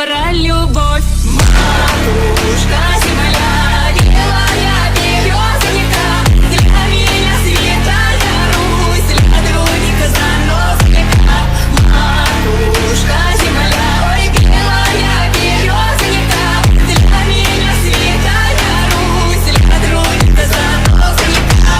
про любовь. Матушка земля, белая березонька, для меня святая Русь, для других заносчика. Матушка земля, ой, белая березонька, для меня святая Русь, для других заносчика.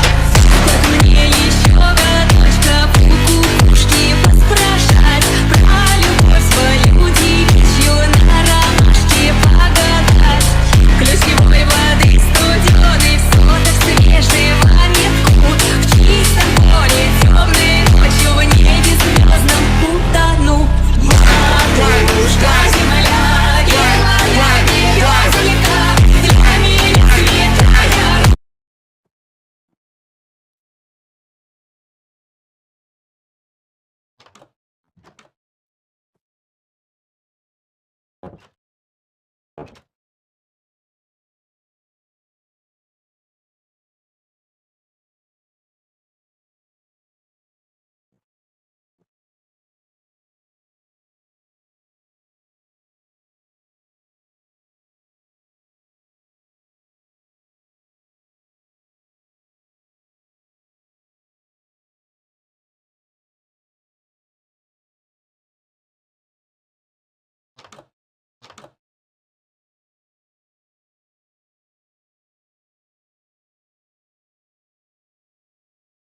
Как мне еще годочка у кукушки поспрашать про любовь свою девичью, на ромашке погадать. Ключевой воды студеной, все так свежего метку, в чистом поле темной ночью, в небе звездном утону. Матушка земля, белая березонька, для меня святая.